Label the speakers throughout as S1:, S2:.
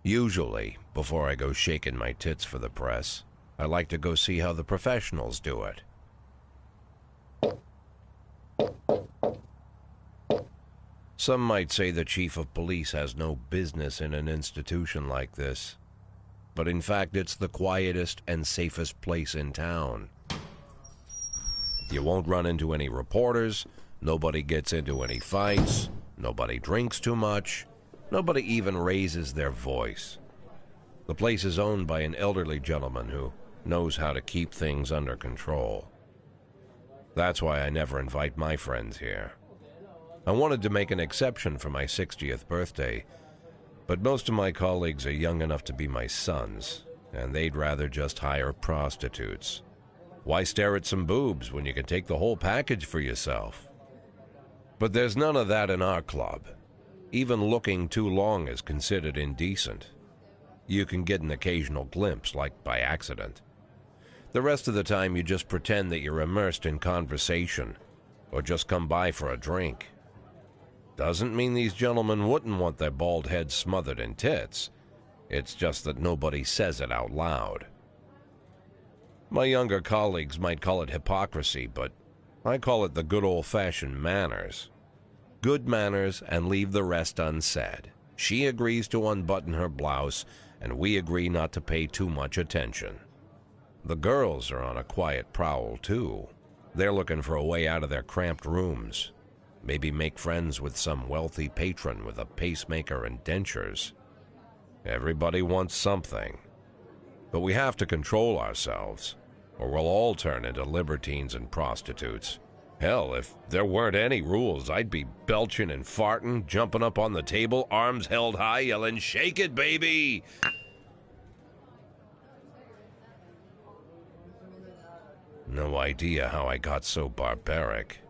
S1: Usually, before I go shaking my tits for the press, I like to go see how the professionals do it. Some might say the chief of police has no business in an institution like this, but in fact it's the quietest and safest place in town. You won't run into any reporters, nobody gets into any fights, nobody drinks too much, nobody even raises their voice. The place is owned by an elderly gentleman who knows how to keep things under control. That's why I never invite my friends here. I wanted to make an exception for my 60th birthday, but most of my colleagues are young enough to be my sons, and they'd rather just hire prostitutes. Why stare at some boobs when you can take the whole package for yourself? But there's none of that in our club. Even looking too long is considered indecent. You can get an occasional glimpse, like by accident. The rest of the time you just pretend that you're immersed in conversation, or just come by for a drink. Doesn't mean these gentlemen wouldn't want their bald heads smothered in tits. It's just that nobody says it out loud. My younger colleagues might call it hypocrisy, but I call it the good old-fashioned manners. Good manners and leave the rest unsaid. She agrees to unbutton her blouse, and we agree not to pay too much attention. The girls are on a quiet prowl, too. They're looking for a way out of their cramped rooms. Maybe make friends with some wealthy patron with a pacemaker and dentures. Everybody wants something. But we have to control ourselves, or we'll all turn into libertines and prostitutes. Hell, if there weren't any rules, I'd be belching and farting, jumping up on the table, arms held high, yelling, "Shake it, baby!" No idea how I got so barbaric.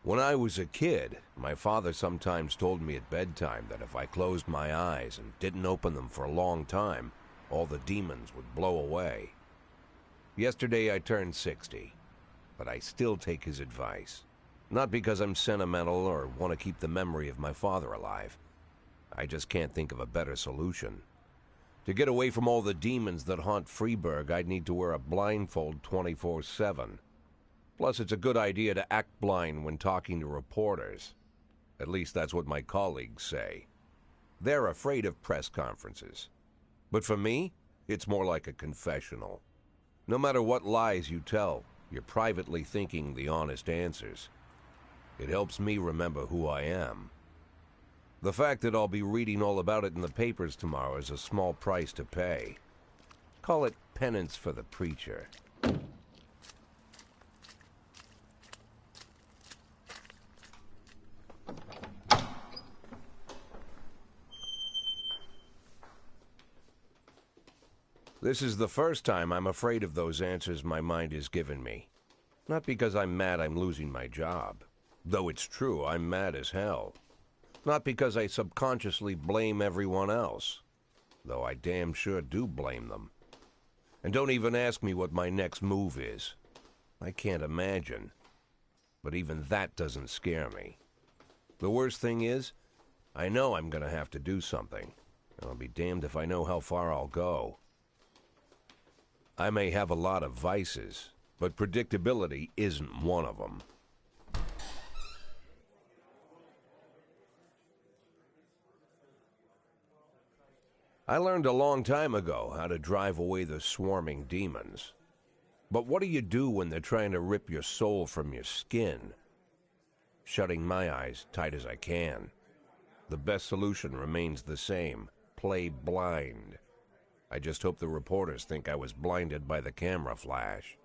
S1: When I was a kid, my father sometimes told me at bedtime that if I closed my eyes and didn't open them for a long time, all the demons would blow away. Yesterday I turned 60, but I still take his advice. Not because I'm sentimental or want to keep the memory of my father alive. I just can't think of a better solution. To get away from all the demons that haunt Freeburg, I'd need to wear a blindfold 24/7. Plus, it's a good idea to act blind when talking to reporters. At least that's what my colleagues say. They're afraid of press conferences. But for me, it's more like a confessional. No matter what lies you tell, you're privately thinking the honest answers. It helps me remember who I am. The fact that I'll be reading all about it in the papers tomorrow is a small price to pay. Call it penance for the preacher. This is the first time I'm afraid of those answers my mind has given me. Not because I'm mad I'm losing my job. Though it's true, I'm mad as hell. Not because I subconsciously blame everyone else. Though I damn sure do blame them. And don't even ask me what my next move is. I can't imagine. But even that doesn't scare me. The worst thing is, I know I'm gonna have to do something. And I'll be damned if I know how far I'll go. I may have a lot of vices, but predictability isn't one of them. I learned a long time ago how to drive away the swarming demons. But what do you do when they're trying to rip your soul from your skin? Shutting my eyes tight as I can. The best solution remains the same: play blind. I just hope the reporters think I was blinded by the camera flash.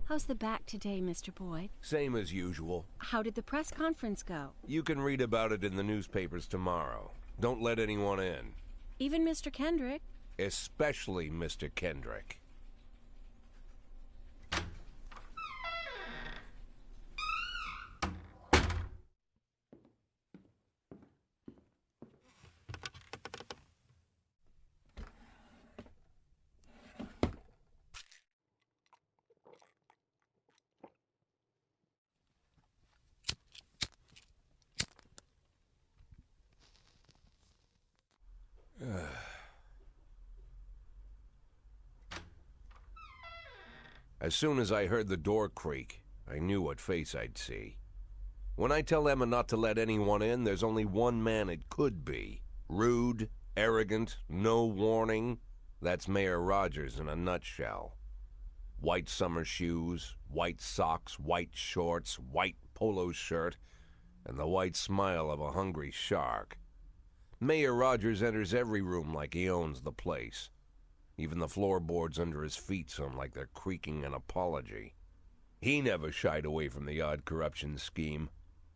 S2: How's the back today, Mr. Boyd?
S1: Same as usual.
S2: How did the press conference go?
S1: You can read about it in the newspapers tomorrow. Don't let anyone in.
S2: Even Mr. Kendrick?
S1: Especially Mr. Kendrick. As soon as I heard the door creak, I knew what face I'd see. When I tell Emma not to let anyone in, there's only one man it could be. Rude, arrogant, no warning. That's Mayor Rogers in a nutshell. White summer shoes, white socks, white shorts, white polo shirt, and the white smile of a hungry shark. Mayor Rogers enters every room like he owns the place. Even the floorboards under his feet sound like they're creaking an apology. He never shied away from the odd corruption scheme.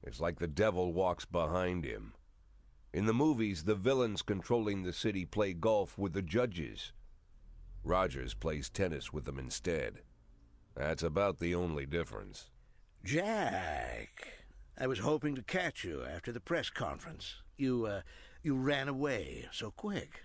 S1: It's like the devil walks behind him. In the movies, the villains controlling the city play golf with the judges. Rogers plays tennis with them instead. That's about the only difference.
S3: Jack, I was hoping to catch you after the press conference. You ran away so quick.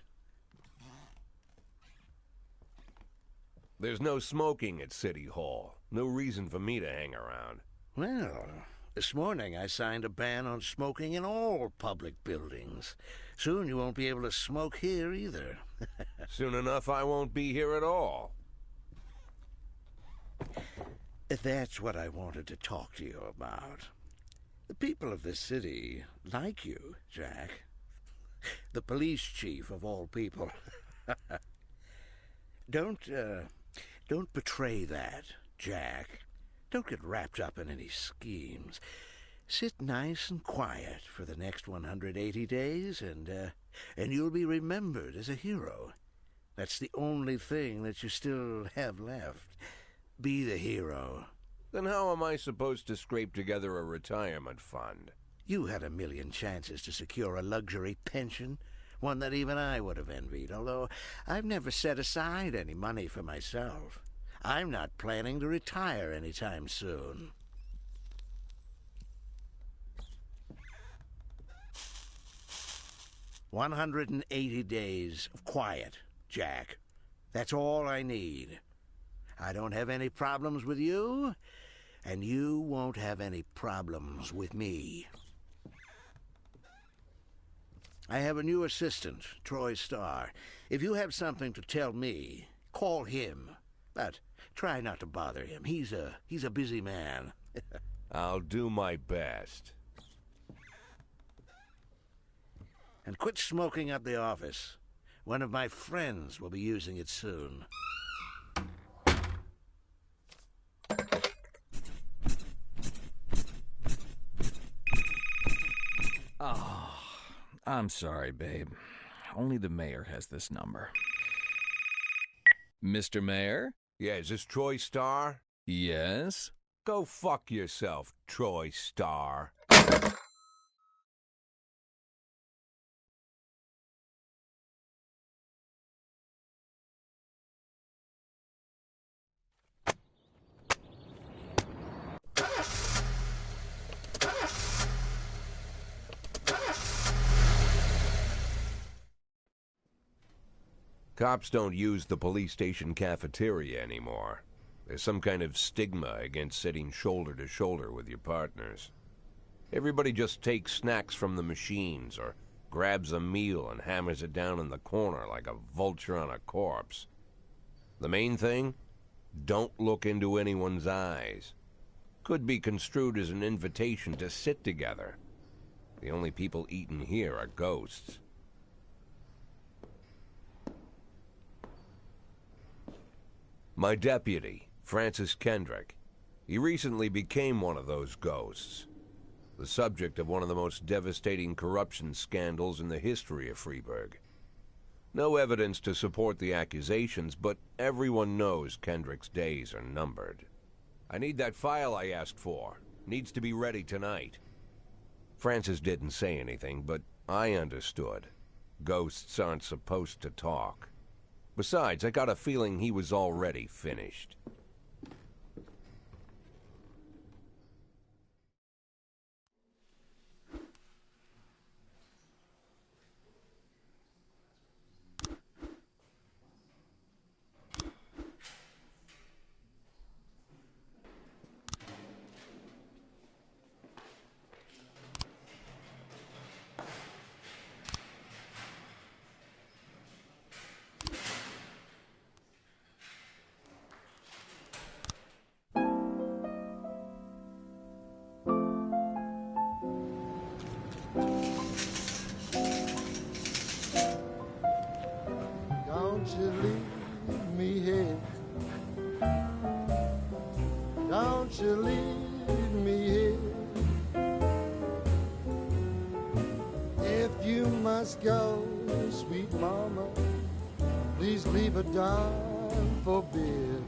S1: There's no smoking at City Hall. No reason for me to hang around.
S3: Well, this morning I signed a ban on smoking in all public buildings. Soon you won't be able to smoke here either.
S1: Soon enough I won't be here at all.
S3: That's what I wanted to talk to you about. The people of this city like you, Jack. The police chief of all people. Don't betray that, Jack. Don't get wrapped up in any schemes. Sit nice and quiet for the next 180 days, and you'll be remembered as a hero. That's the only thing that you still have left. Be the hero.
S1: Then how am I supposed to scrape together a retirement fund?
S3: You had a million chances to secure a luxury pension, one that even I would have envied, although I've never set aside any money for myself. I'm not planning to retire anytime soon. "180 days of quiet, Jack. That's all I need. I don't have any problems with you, and you won't have any problems with me. I have a new assistant, Troy Starr. If you have something to tell me, call him. But try not to bother him. He's a busy man.
S1: I'll do my best.
S3: And quit smoking up the office. One of my friends will be using it soon.
S4: Oh, I'm sorry, babe. Only the mayor has this number. Mr. Mayor?
S1: Yeah, is this Troy Starr?
S4: Yes?
S1: Go fuck yourself, Troy Starr. Cops don't use the police station cafeteria anymore. There's some kind of stigma against sitting shoulder to shoulder with your partners. Everybody just takes snacks from the machines or grabs a meal and hammers it down in the corner like a vulture on a corpse. The main thing? Don't look into anyone's eyes. Could be construed as an invitation to sit together. The only people eating here are ghosts. My deputy, Francis Kendrick. He recently became one of those ghosts. The subject of one of the most devastating corruption scandals in the history of Freeburg. No evidence to support the accusations, but everyone knows Kendrick's days are numbered. I need that file I asked for. Needs to be ready tonight. Francis didn't say anything, but I understood. Ghosts aren't supposed to talk. Besides, I got a feeling he was already finished.
S5: Don't you leave me here. Don't you leave me here. If you must go, sweet mama, please leave a dime for beer.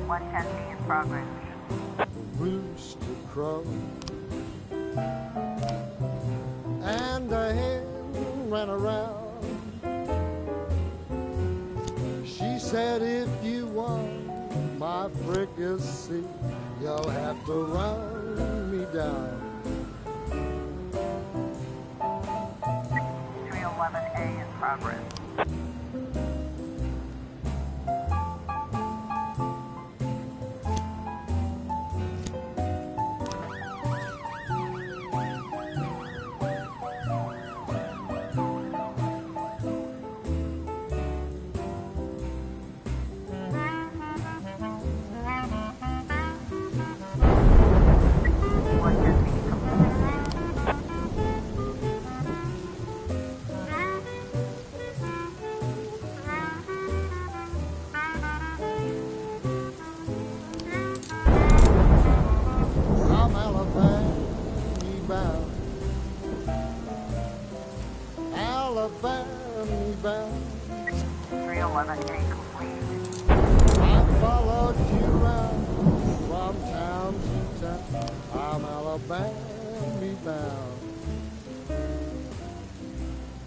S6: 110 in progress.
S5: The rooster crow and the hen ran around. She said, if you want my fricassee, you'll have to run me down.
S6: 311A in progress.
S5: I'm Alabama bound. Alabama bound.
S6: 311A complete.
S5: I followed you around from town to town. I'm Alabama bound.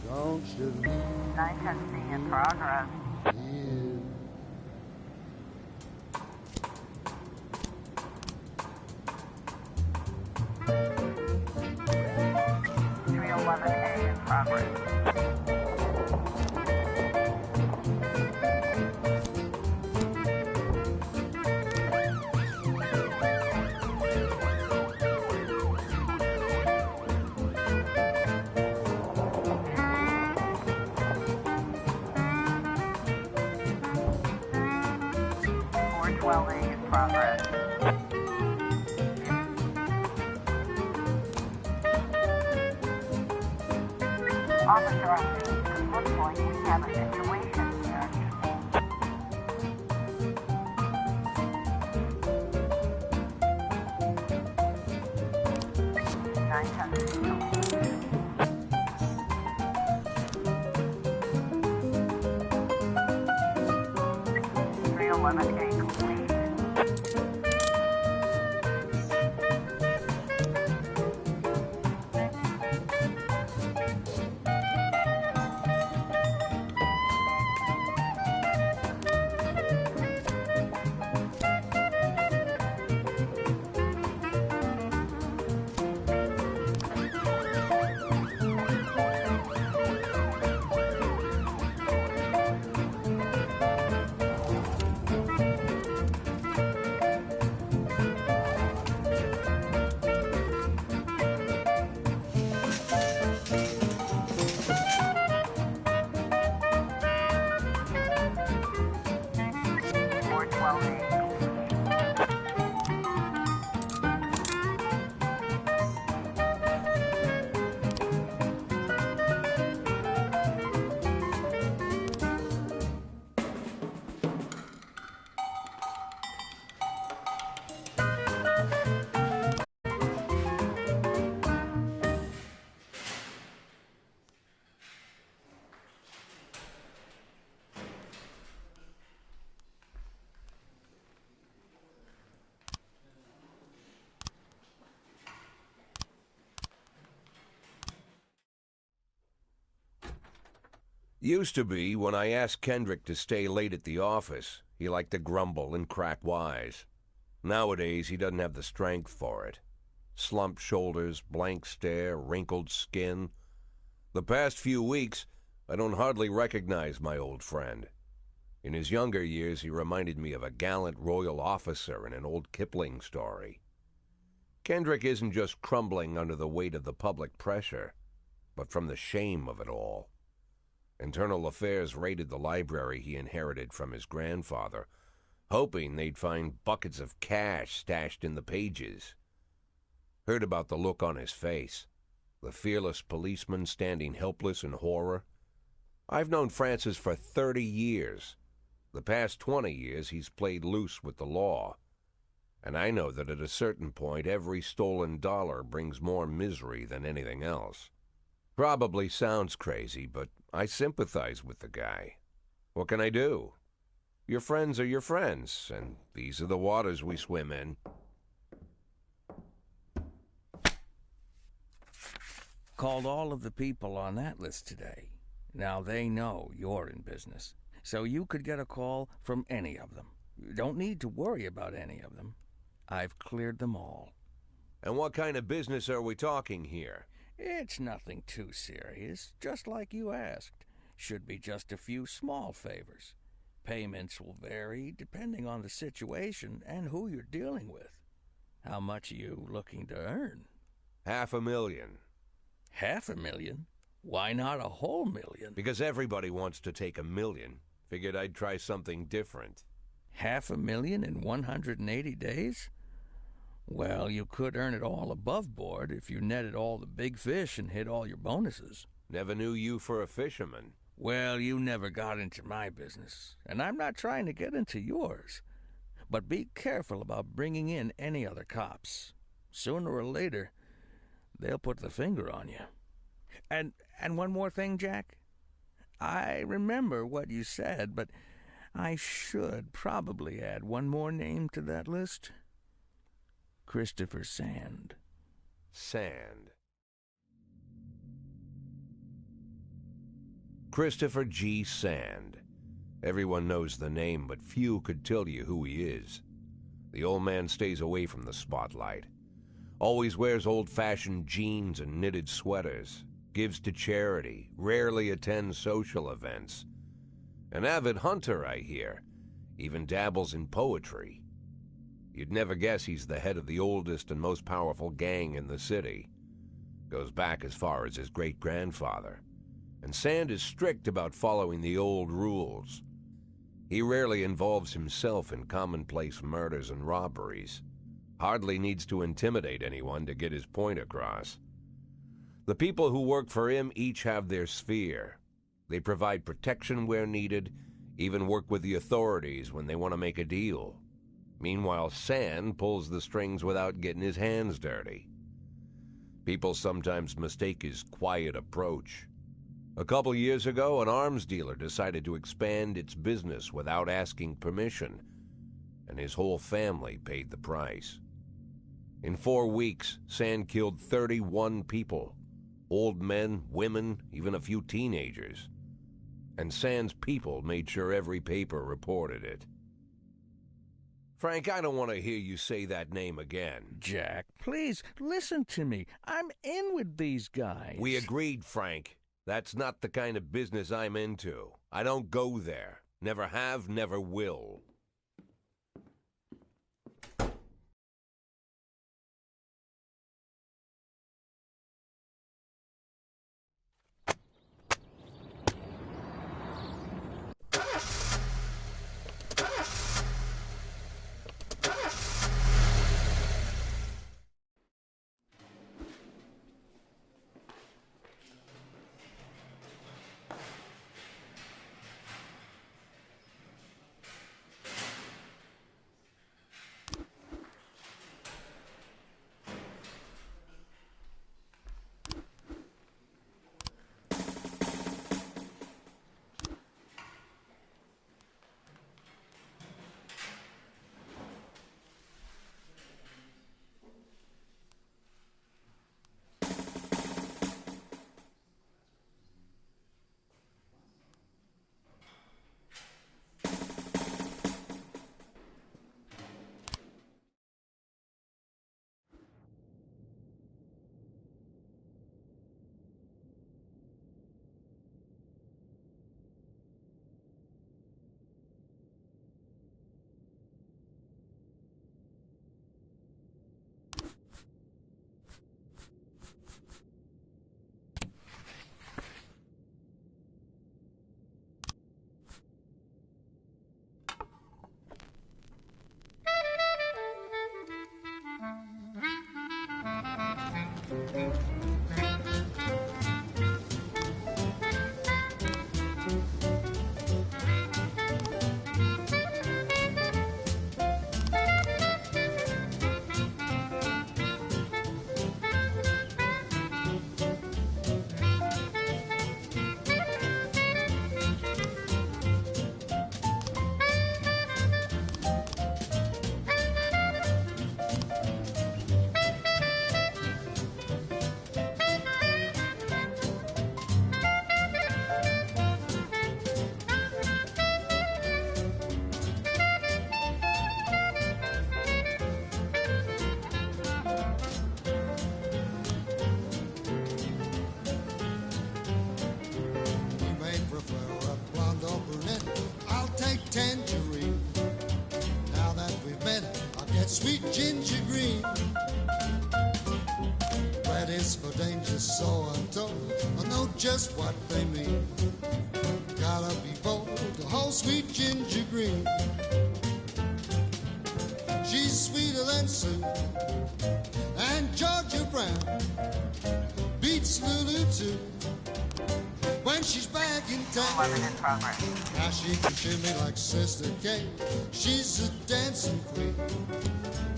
S5: Don't you leave
S6: 910C in progress.
S5: here.
S6: 311A in progress. 412A in progress. Officer, it looks like we have a situation here. 311A complete.
S1: Used to be, when I asked Kendrick to stay late at the office, he liked to grumble and crack wise. Nowadays, he doesn't have the strength for it. Slumped shoulders, blank stare, wrinkled skin. The past few weeks, I don't hardly recognize my old friend. In his younger years, he reminded me of a gallant royal officer in an old Kipling story. Kendrick isn't just crumbling under the weight of the public pressure, but from the shame of it all. Internal Affairs raided the library he inherited from his grandfather, hoping they'd find buckets of cash stashed in the pages. Heard about the look on his face, the fearless policeman standing helpless in horror. I've known Francis for 30 years. The past 20 years he's played loose with the law. And I know that at a certain point every stolen dollar brings more misery than anything else. Probably sounds crazy, but I sympathize with the guy. What can I do? Your friends are your friends, and these are the waters we swim in.
S4: Called all of the people on that list today. Now they know you're in business, so you could get a call from any of them. You don't need to worry about any of them. I've cleared them all.
S1: And what kind of business are we talking here?
S4: It's nothing too serious, just like you asked. Should be just a few small favors. Payments will vary depending on the situation and who you're dealing with. How much are you looking to earn?
S1: $500,000.
S4: $500,000? Why not a whole million?
S1: Because everybody wants to take $1 million. Figured I'd try something different.
S4: $500,000 in 180 days? Well, you could earn it all above board if you netted all the big fish and hit all your bonuses.
S1: Never knew you for a fisherman.
S4: Well, you never got into my business, and I'm not trying to get into yours. But be careful about bringing in any other cops. Sooner or later, they'll put the finger on you. And one more thing, Jack. I remember what you said, but I should probably add one more name to that list. Christopher Sand.
S1: Sand. Christopher G. Sand. Everyone knows the name, but few could tell you who he is. The old man stays away from the spotlight. Always wears old-fashioned jeans and knitted sweaters. Gives to charity. Rarely attends social events. An avid hunter, I hear. Even dabbles in poetry. You'd never guess he's the head of the oldest and most powerful gang in the city. Goes back as far as his great-grandfather. And Sand is strict about following the old rules. He rarely involves himself in commonplace murders and robberies. Hardly needs to intimidate anyone to get his point across. The people who work for him each have their sphere. They provide protection where needed, even work with the authorities when they want to make a deal. Meanwhile, San pulls the strings without getting his hands dirty. People sometimes mistake his quiet approach. A couple years ago, an arms dealer decided to expand its business without asking permission, and his whole family paid the price. In 4 weeks, San killed 31 people. Old men, women, even a few teenagers. And San's people made sure every paper reported it. Frank, I don't want to hear you say that name again.
S4: Jack, please, listen to me. I'm in with these guys.
S1: We agreed, Frank. That's not the kind of business I'm into. I don't go there. Never have, never will.
S5: Sweet ginger green, red is for danger, so I'm told. I know just what they mean. Gotta be bold, the whole sweet ginger green. She's sweeter than Sue and Georgia Brown beats Lulu too. When she's back in town, now she can shimmy like Sister Kate. She's a dancing queen,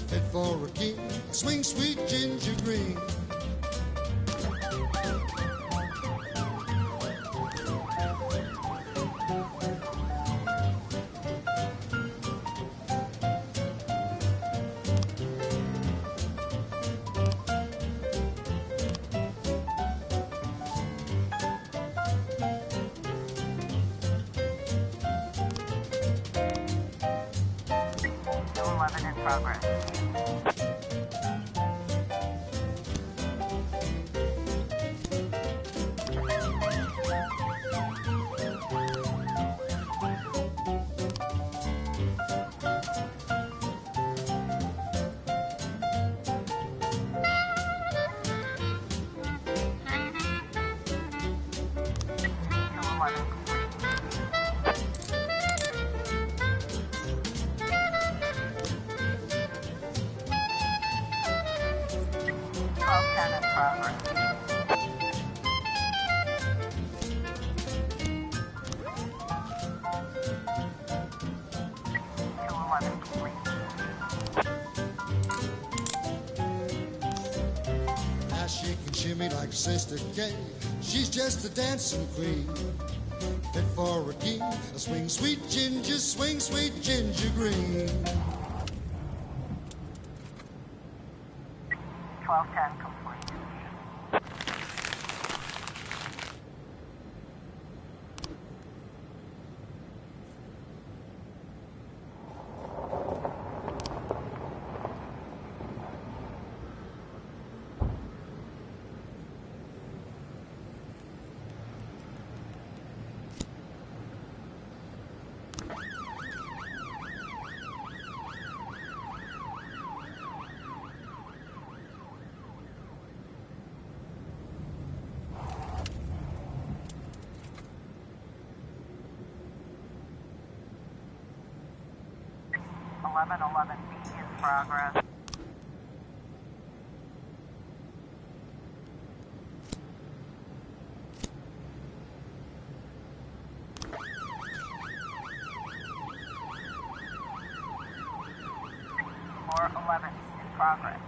S5: fit for a king, swing sweet ginger green.
S6: In progress. progress. 211 complete.
S5: Now she can shimmy like Sister Kay. She's just a dancing queen. Fit for a king. A swing, sweet ginger green.
S6: 1210 complete. Eleven B in progress. Floor 11 in progress.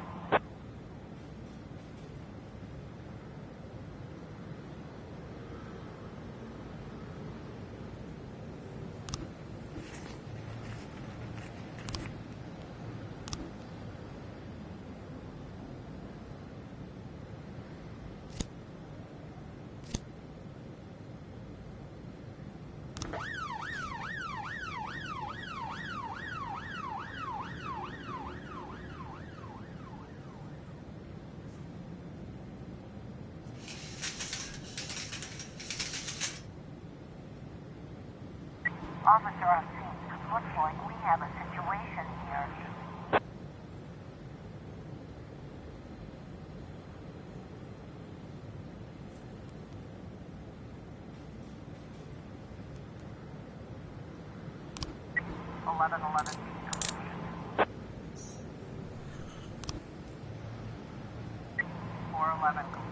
S6: Officer on scene, it looks like we have a situation here. Eleven complete. 411 complete.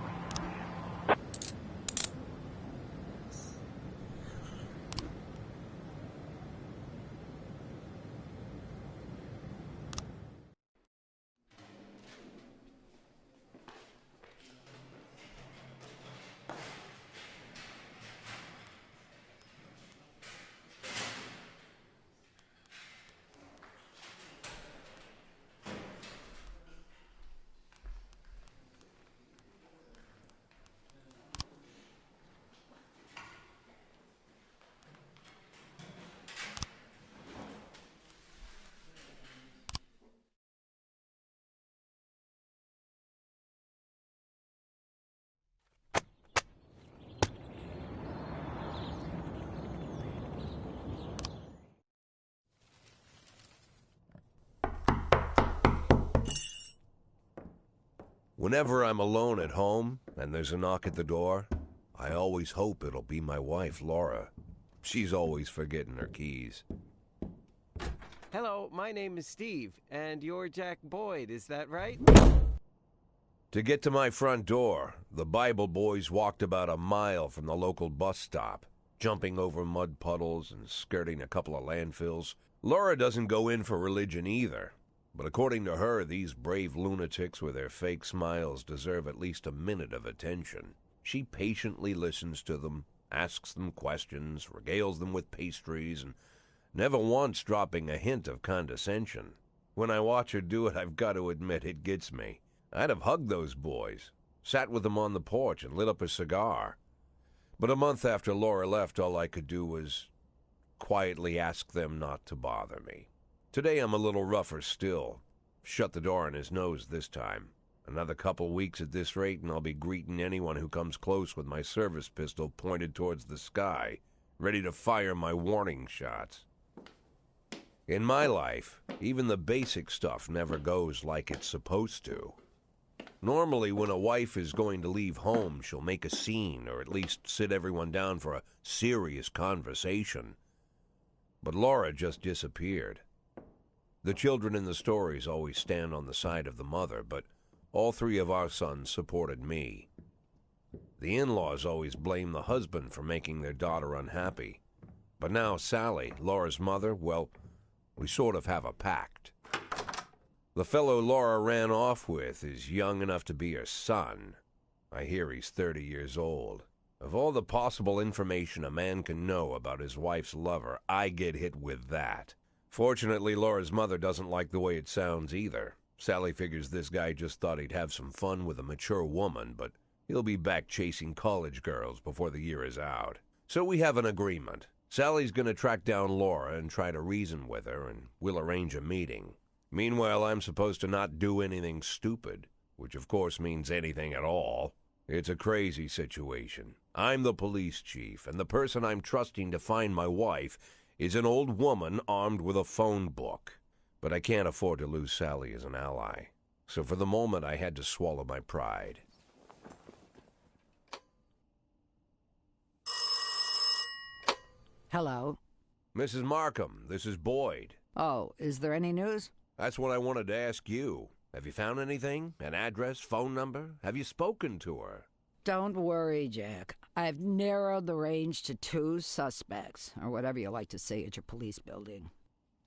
S1: Whenever I'm alone at home and there's a knock at the door, I always hope it'll be my wife, Laura. She's always forgetting her keys.
S7: Hello, my name is Steve, and you're Jack Boyd, is that right?
S1: To get to my front door, the Bible boys walked about a mile from the local bus stop, jumping over mud puddles and skirting a couple of landfills. Laura doesn't go in for religion either. But according to her, these brave lunatics with their fake smiles deserve at least a minute of attention. She patiently listens to them, asks them questions, regales them with pastries, and never once dropping a hint of condescension. When I watch her do it, I've got to admit it gets me. I'd have hugged those boys, sat with them on the porch, and lit up a cigar. But a month after Laura left, all I could do was quietly ask them not to bother me. Today I'm a little rougher still. Shut the door on his nose this time. Another couple weeks at this rate and I'll be greeting anyone who comes close with my service pistol pointed towards the sky, ready to fire my warning shots. In my life, even the basic stuff never goes like it's supposed to. Normally, when a wife is going to leave home, she'll make a scene or at least sit everyone down for a serious conversation. But Laura just disappeared. The children in the stories always stand on the side of the mother, but All three of our sons supported me. The in-laws always blame the husband for making their daughter unhappy. But now Sally, Laura's mother, well, we sort of have a pact. The fellow Laura ran off with is young enough to be her son. I hear he's 30 years old. Of all the possible information a man can know about his wife's lover, I get hit with that. Fortunately, Laura's mother doesn't like the way it sounds either. Sally figures this guy just thought he'd have some fun with a mature woman, but he'll be back chasing college girls before the year is out. So we have an agreement. Sally's going to track down Laura and try to reason with her, and we'll arrange a meeting. Meanwhile, I'm supposed to not do anything stupid, which of course means anything at all. It's a crazy situation. I'm the police chief, and the person I'm trusting to find my wife is an old woman armed with a phone book. But I can't afford to lose Sally as an ally. So for the moment, I had to swallow my pride.
S8: Hello.
S1: Mrs. Markham, this is Boyd.
S8: Oh, is there any news?
S1: That's what I wanted to ask you. Have you found anything? An address, phone number? Have you spoken to her?
S8: Don't worry, Jack. I've narrowed the range to 2 suspects, or whatever you like to say at your police building.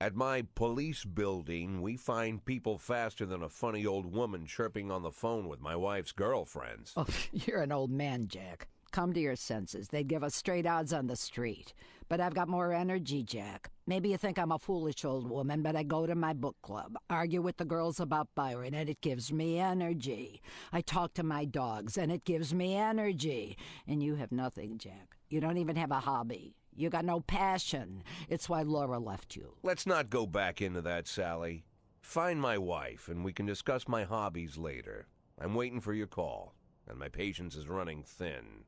S1: At my police building, we find people faster than a funny old woman chirping on the phone with my wife's girlfriends.
S8: Oh, you're an old man, Jack. Come to your senses. They'd give us straight odds on the street. But I've got more energy, Jack. Maybe you think I'm a foolish old woman, but I go to my book club, argue with the girls about Byron, and it gives me energy. I talk to my dogs, and it gives me energy. And you have nothing, Jack. You don't even have a hobby. You got no passion. It's why Laura left you.
S1: Let's not go back into that, Sally. Find my wife, and we can discuss my hobbies later. I'm waiting for your call, and my patience is running thin.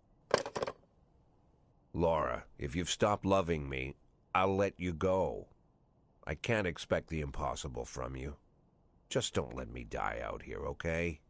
S1: Laura, if you've stopped loving me, I'll let you go. I can't expect the impossible from you. Just don't let me die out here, okay?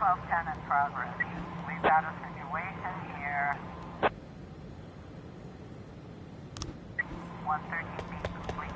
S6: 1210 in progress. We've got a situation here. 113B complete.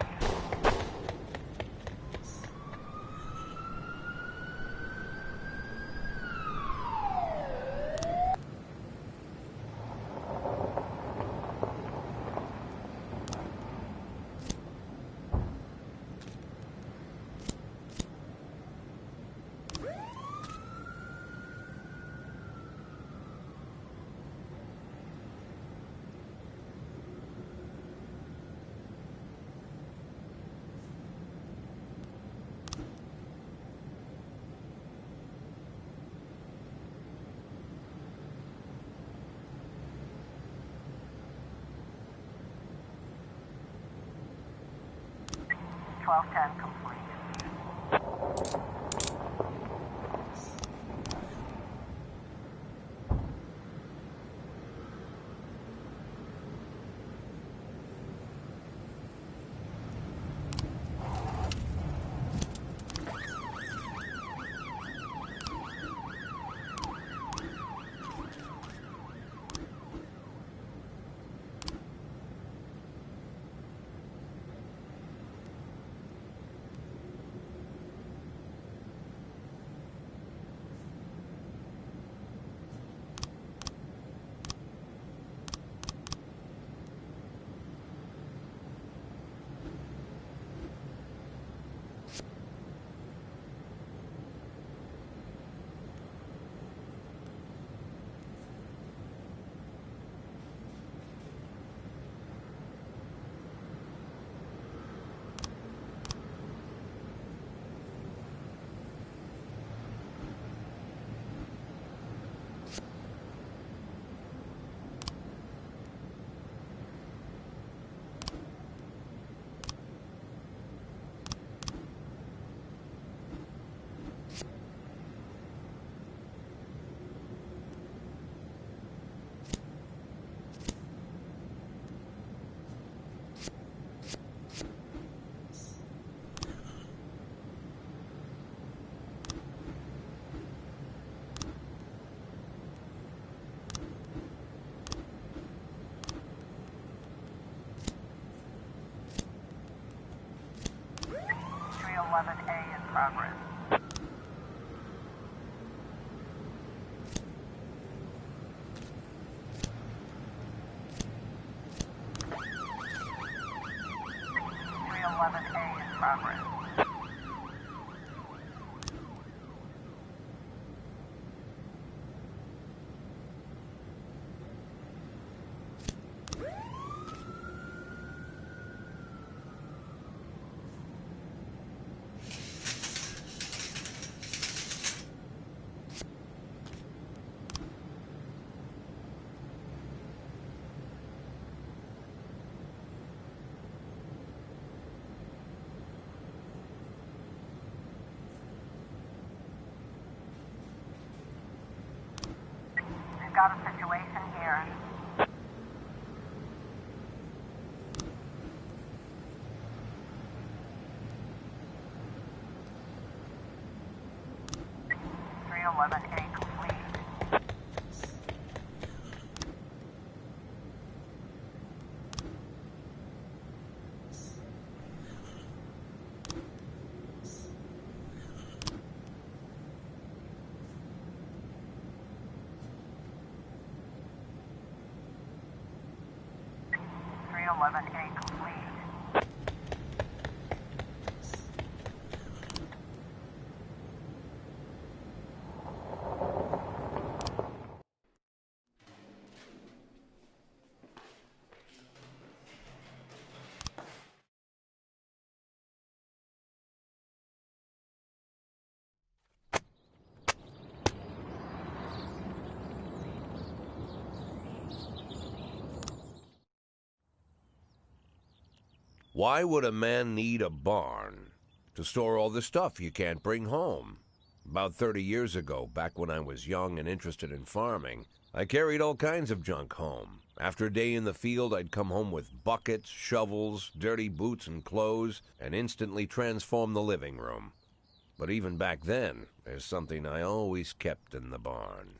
S6: Twelve ten complete. A in progress. A in progress. We've got a situation here. A complete. A complete.
S1: Why would a man need a barn? To store all the stuff you can't bring home. About 30 years ago, back when I was young and interested in farming, I carried all kinds of junk home. After a day in the field, I'd come home with buckets, shovels, dirty boots and clothes, and instantly transform the living room. But even back then, there's something I always kept in the barn.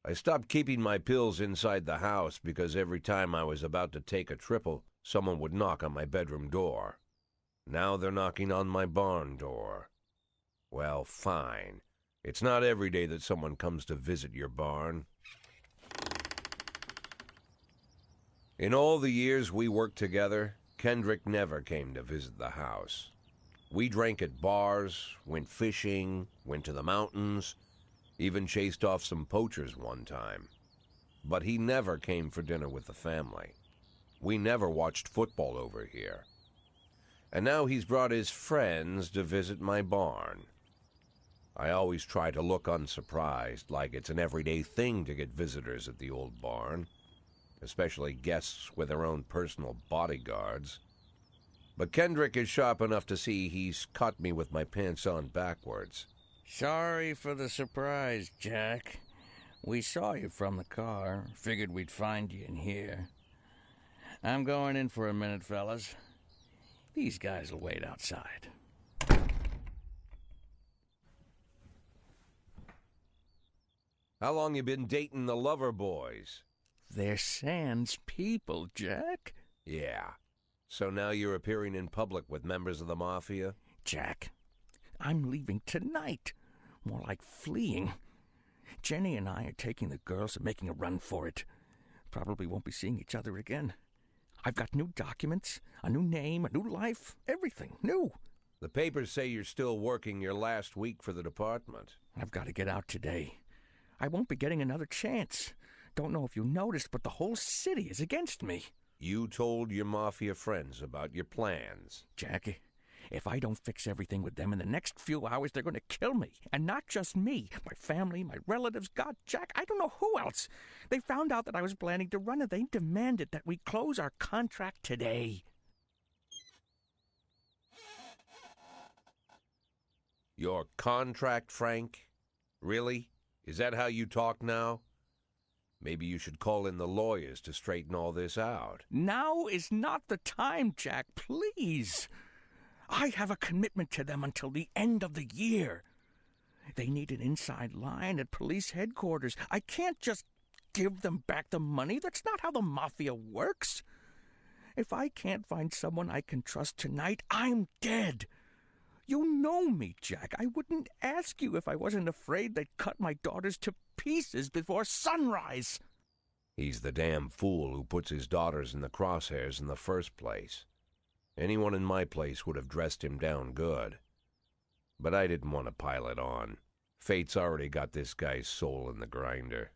S1: I stopped keeping my pills inside the house because every time I was about to take a triple, someone would knock on my bedroom door. Now they're knocking on my barn door. Well, fine. It's not every day that someone comes to visit your barn. In all the years we worked together, Kendrick never came to visit the house. We drank at bars, went fishing, went to the mountains, even chased off some poachers one time. But he never came for dinner with the family. We never watched football over here. And now he's brought his friends to visit my barn. I always try to look unsurprised, like it's an everyday thing to get visitors at the old barn, especially guests with their own personal bodyguards. But Kendrick is sharp enough to see he's caught me with my pants on backwards.
S4: Sorry for the surprise, Jack. We saw you from the car. Figured we'd find you in here. I'm going in for a minute, fellas. These guys will wait outside.
S1: How long you been dating the Lover Boys?
S4: They're Sans people, Jack.
S1: Yeah. So now you're appearing in public with members of the Mafia?
S4: Jack, I'm leaving tonight. More like fleeing. Jenny and I are taking the girls and making a run for it. Probably won't be seeing each other again. I've got new documents, a new name, a new life, everything new.
S1: The papers say you're still working your last week for the department.
S4: I've got to get out today. I won't be getting another chance. Don't know if you noticed, but the whole city is against me.
S1: You told your Mafia friends about your plans.
S4: Jackie, if I don't fix everything with them in the next few hours, they're going to kill me. And not just me. My family, my relatives, God, Jack, I don't know who else. They found out that I was planning to run and they demanded that we close our contract today.
S1: Your contract, Frank? Really? Is that how you talk now? Maybe you should call in the lawyers to straighten all this out.
S4: Now is not the time, Jack, please. I have a commitment to them until the end of the year. They need an inside line at police headquarters. I can't just give them back the money. That's not how the Mafia works. If I can't find someone I can trust tonight, I'm dead. You know me, Jack. I wouldn't ask you if I wasn't afraid they'd cut my daughters to pieces before sunrise.
S1: He's the damn fool who puts his daughters in the crosshairs in the first place. Anyone in my place would have dressed him down good. But I didn't want to pile it on. Fate's already got this guy's soul in the grinder.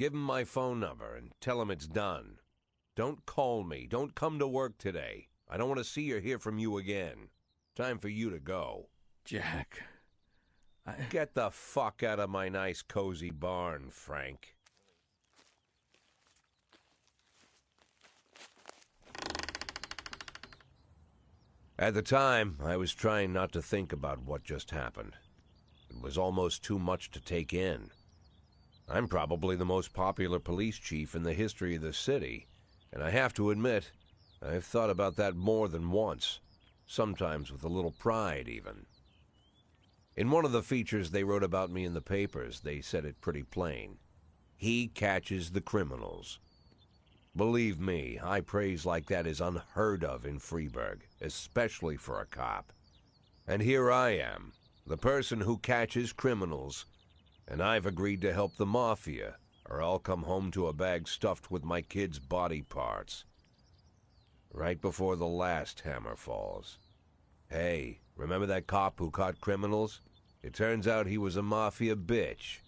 S1: Give him my phone number and tell him it's done. Don't call me. Don't come to work today. I don't want to see or hear from you again. Time for you to go.
S4: Jack,
S1: Get the fuck out of my nice cozy barn, Frank. At the time, I was trying not to think about what just happened. It was almost too much to take in. I'm probably the most popular police chief in the history of the city, and I have to admit, I've thought about that more than once, sometimes with a little pride even. In one of the features they wrote about me in the papers, they said it pretty plain. He catches the criminals. Believe me, high praise like that is unheard of in Freeburg, especially for a cop. And here I am, the person who catches criminals, and I've agreed to help the Mafia or I'll come home to a bag stuffed with my kids' body parts. Right before the last hammer falls. Hey, remember that cop who caught criminals? It turns out he was a mafia bitch.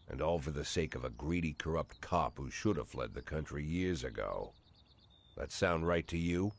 S1: And all for the sake of a greedy, corrupt cop who should have fled the country years ago. That sound right to you?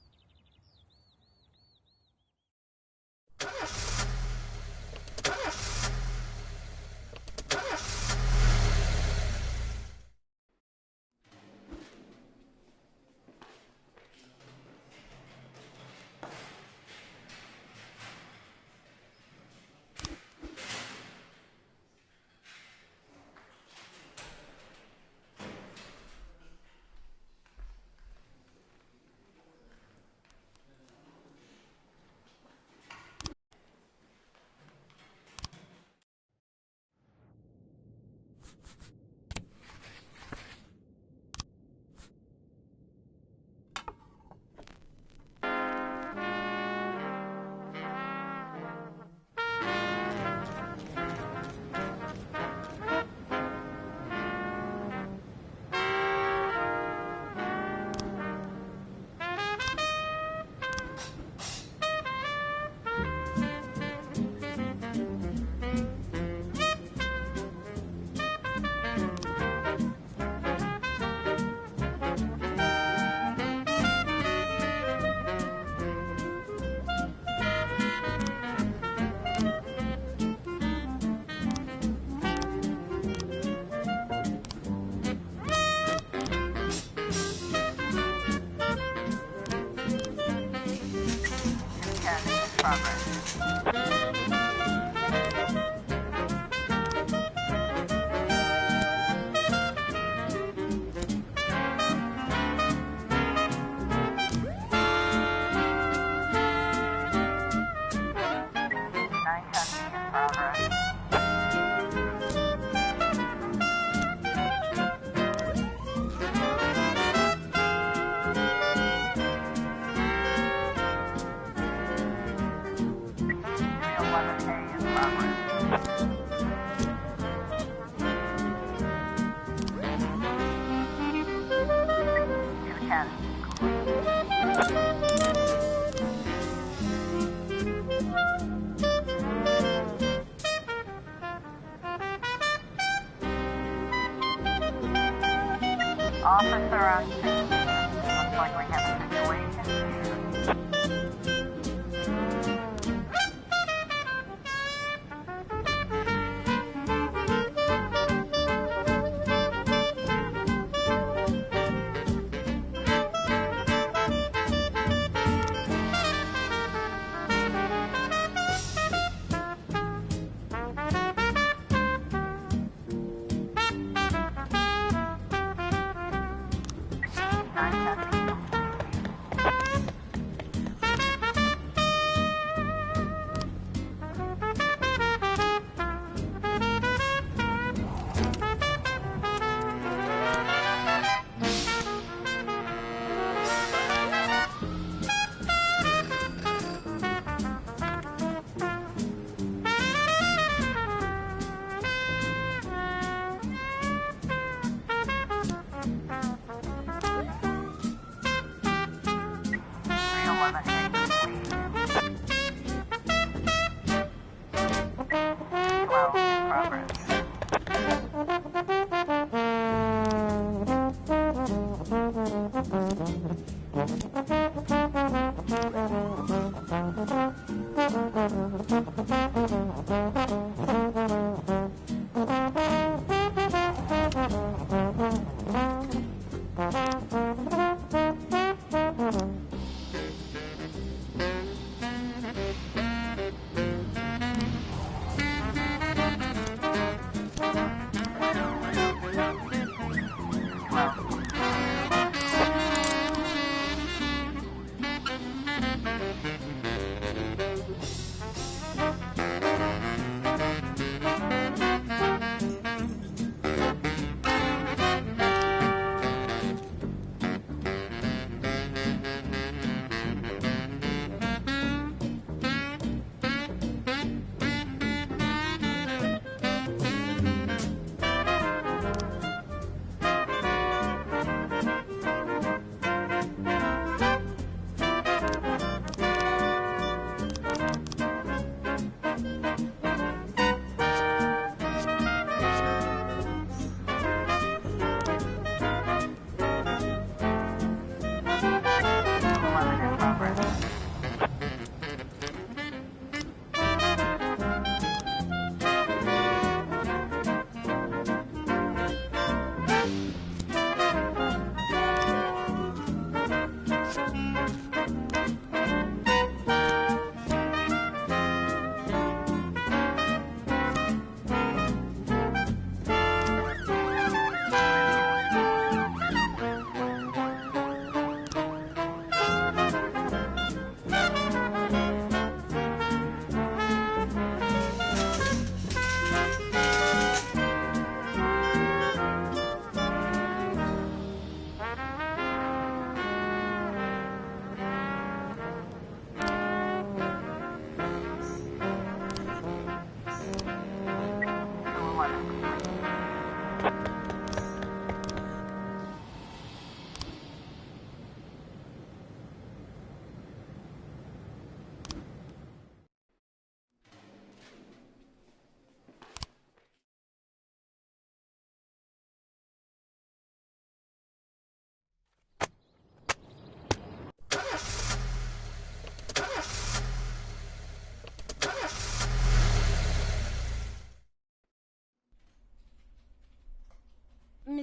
S6: Officer on scene. Looks like we have a situation here.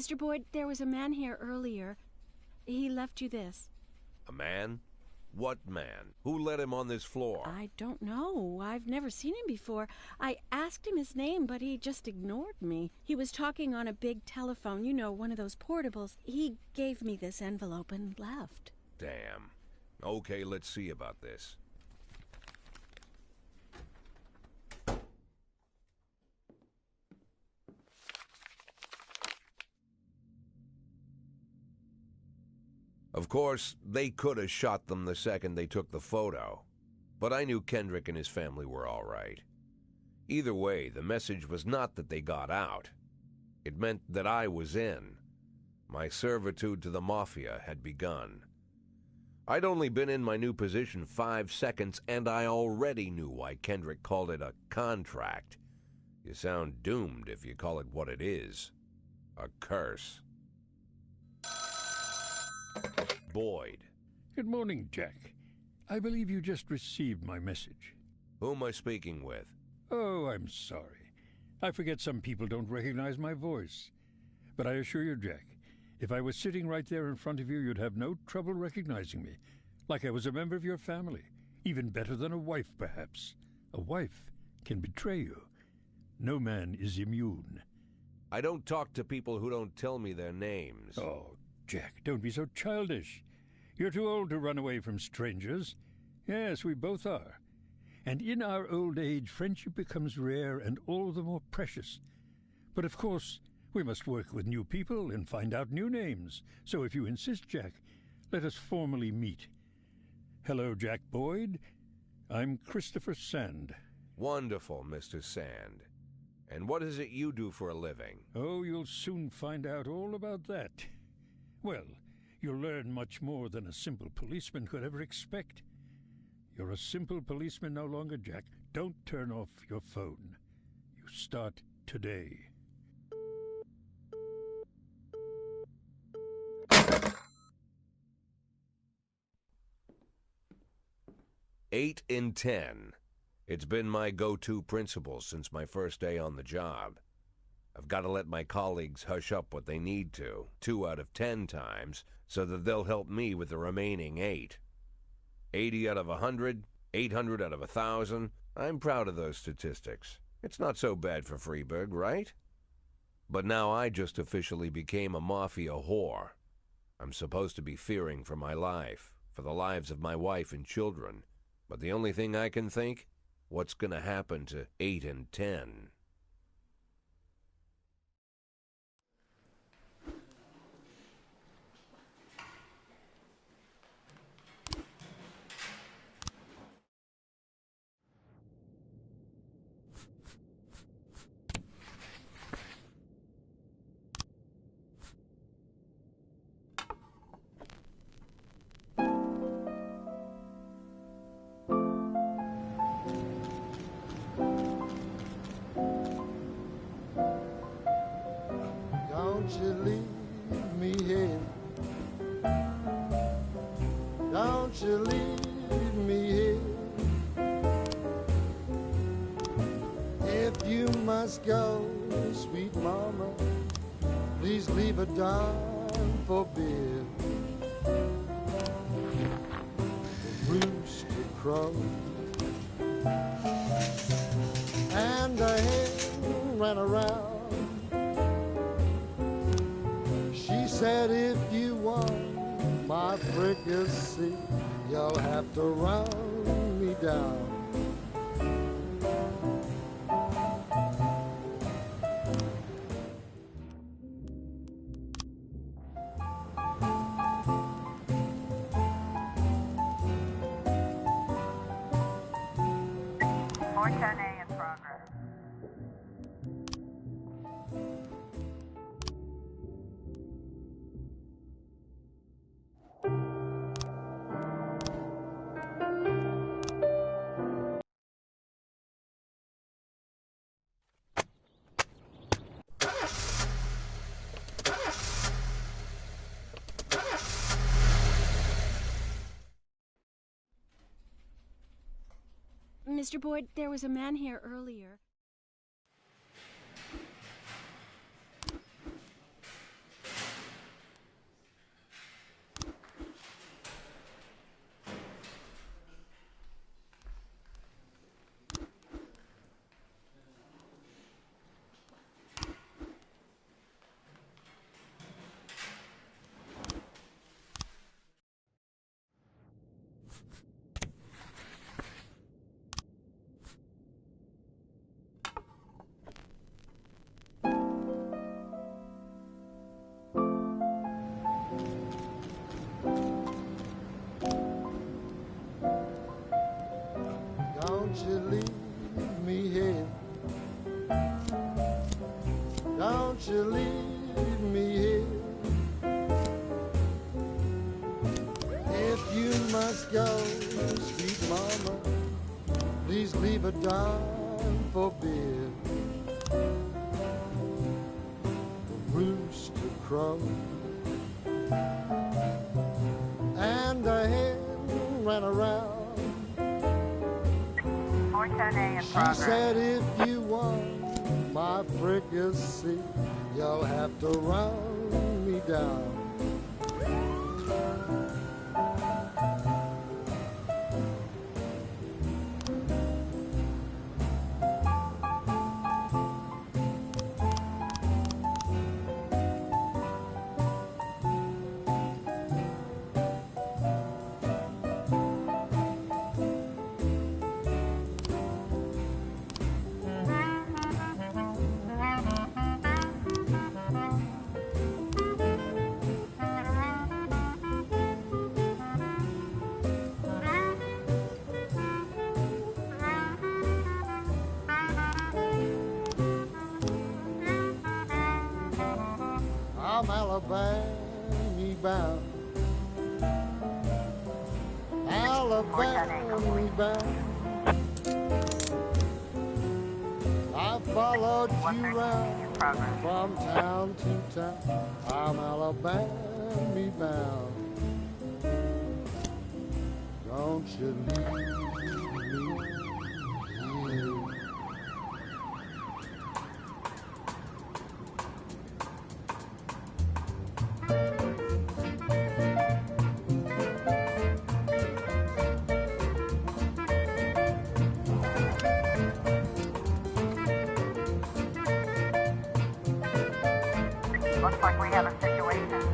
S2: Mr. Boyd, there was a man here earlier. He left you this.
S1: A man? What man? Who let him on this floor?
S2: I don't know. I've never seen him before. I asked him his name, but he just ignored me. He was talking on a big telephone, you know, one of those portables. He gave me this envelope and left.
S1: Damn. Okay, let's see about this. Of course, they could have shot them the second they took the photo, but I knew Kendrick and his family were all right. Either way, the message was not that they got out. It meant that I was in. My servitude to the Mafia had begun. I'd only been in my new position 5 seconds, and I already knew why Kendrick called it a contract. You sound doomed if you call it what it is. A curse. Boyd.
S9: Good morning, Jack. I believe you just received my message.
S1: Who am I speaking with?
S9: Oh, I'm sorry. I forget some people don't recognize my voice. But I assure you, Jack, if I was sitting right there in front of you, you'd have no trouble recognizing me. Like I was a member of your family. Even better than a wife, perhaps. A wife can betray you. No man is immune.
S1: I don't talk to people who don't tell me their names.
S9: Oh, Jack, don't be so childish. You're too old to run away from strangers. Yes, we both are. And in our old age, friendship becomes rare and all the more precious. But of course, we must work with new people and find out new names. So if you insist, Jack, let us formally meet. Hello, Jack Boyd. I'm Christopher Sand.
S1: Wonderful, Mr. Sand. And what is it you do for a living?
S9: Oh, you'll soon find out all about that. Well, you'll learn much more than a simple policeman could ever expect. You're a simple policeman no longer, Jack. Don't turn off your phone. You start today.
S1: Eight in 10. It's been my go-to principle since my first day on the job. I've got to let my colleagues hush up what they need to, 2 out of 10 times, so that they'll help me with the remaining 8. 80 out of 100, 800 out of 1,000. I'm proud of those statistics. It's not so bad for Freeburg, right? But now I just officially became a Mafia whore. I'm supposed to be fearing for my life, for the lives of my wife and children. But the only thing I can think, what's going to happen to 8 and 10?
S5: Don't you leave me here. Don't you leave me here. If you must go, sweet mama, please leave a dime for beer. The rooster crowed and the hen ran around. She said, if you want my fricassee, you'll have to run me down.
S6: A in progress.
S2: Mr. Boyd, there was a man here earlier.
S5: let's go, sweet mama. Please leave a dime for beer. The rooster crow and the hen ran around. She said, if you want my fricassee, you'll have to run me down. I'm Alabama bound. Alabama bound. I followed you round from town to town. I'm Alabama bound. Don't you leave me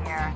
S5: here.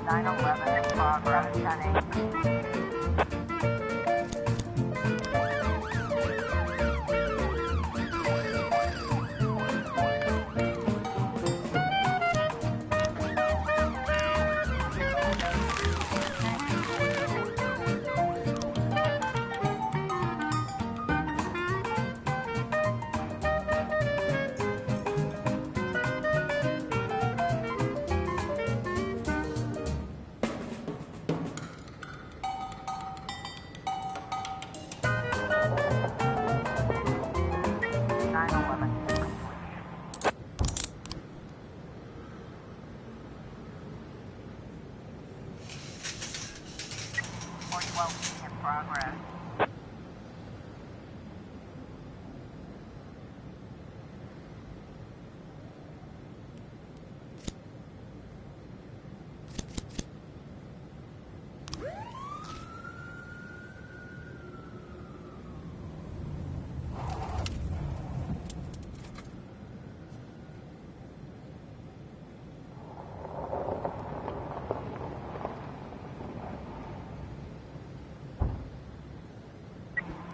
S6: 911 in progress, Sunny. In progress.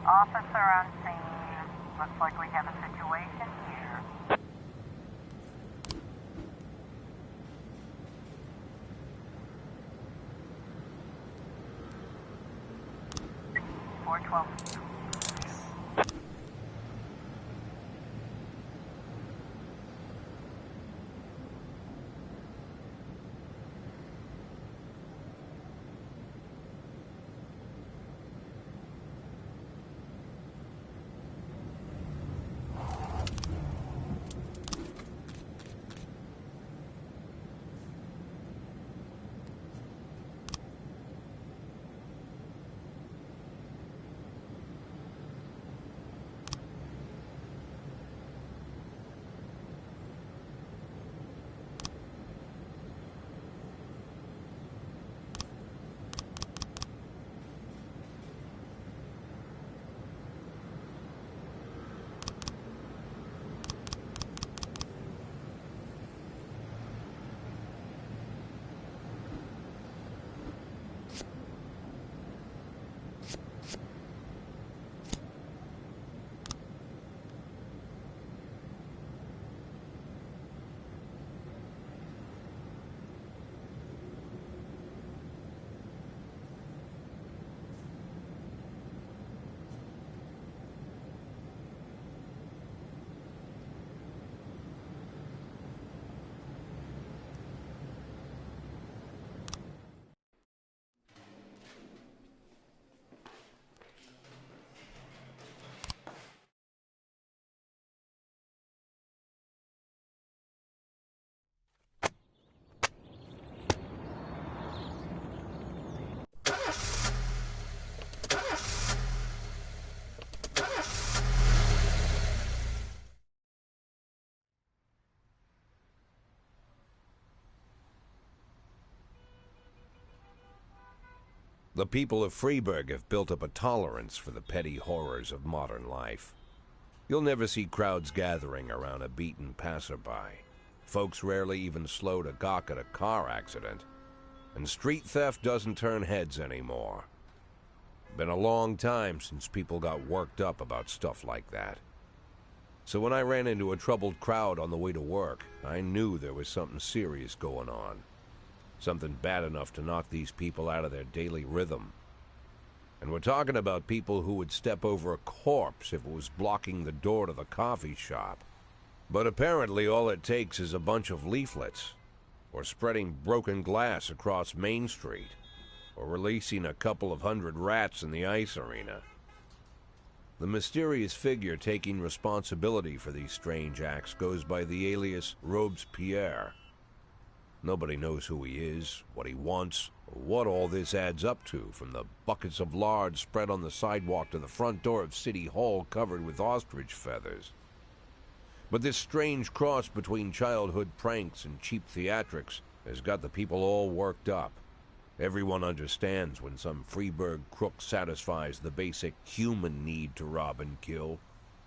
S6: Officer on scene. Looks like we have a situation here. .412.
S1: The people of Freeburg have built up a tolerance for the petty horrors of modern life. You'll never see crowds gathering around a beaten passerby. Folks rarely even slow to gawk at a car accident. And street theft doesn't turn heads anymore. Been a long time since people got worked up about stuff like that. So when I ran into a troubled crowd on the way to work, I knew there was something serious going on. Something bad enough to knock these people out of their daily rhythm. And we're talking about people who would step over a corpse if it was blocking the door to the coffee shop. But apparently all it takes is a bunch of leaflets, or spreading broken glass across Main Street, or releasing a couple of hundred rats in the ice arena. The mysterious figure taking responsibility for these strange acts goes by the alias Robespierre. Nobody knows who he is, what he wants, or what all this adds up to, from the buckets of lard spread on the sidewalk to the front door of City Hall covered with ostrich feathers. But this strange cross between childhood pranks and cheap theatrics has got the people all worked up. Everyone understands when some Freeburg crook satisfies the basic human need to rob and kill.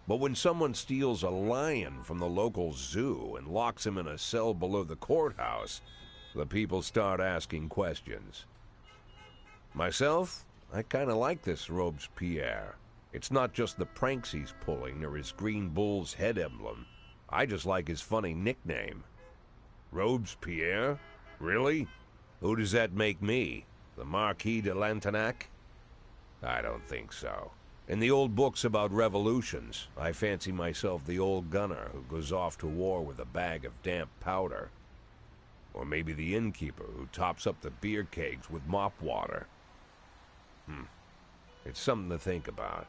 S1: But when someone steals a lion from the local zoo and locks him in a cell below the courthouse, the people start asking questions. Myself, I kind of like this Robespierre. It's not just the pranks he's pulling or his green bull's head emblem. I just like his funny nickname. Robespierre? Really? Who does that make me? The Marquis de Lantenac? I don't think so. In the old books about revolutions, I fancy myself the old gunner who goes off to war with a bag of damp powder. Or maybe the innkeeper who tops up the beer kegs with mop water. It's something to think about.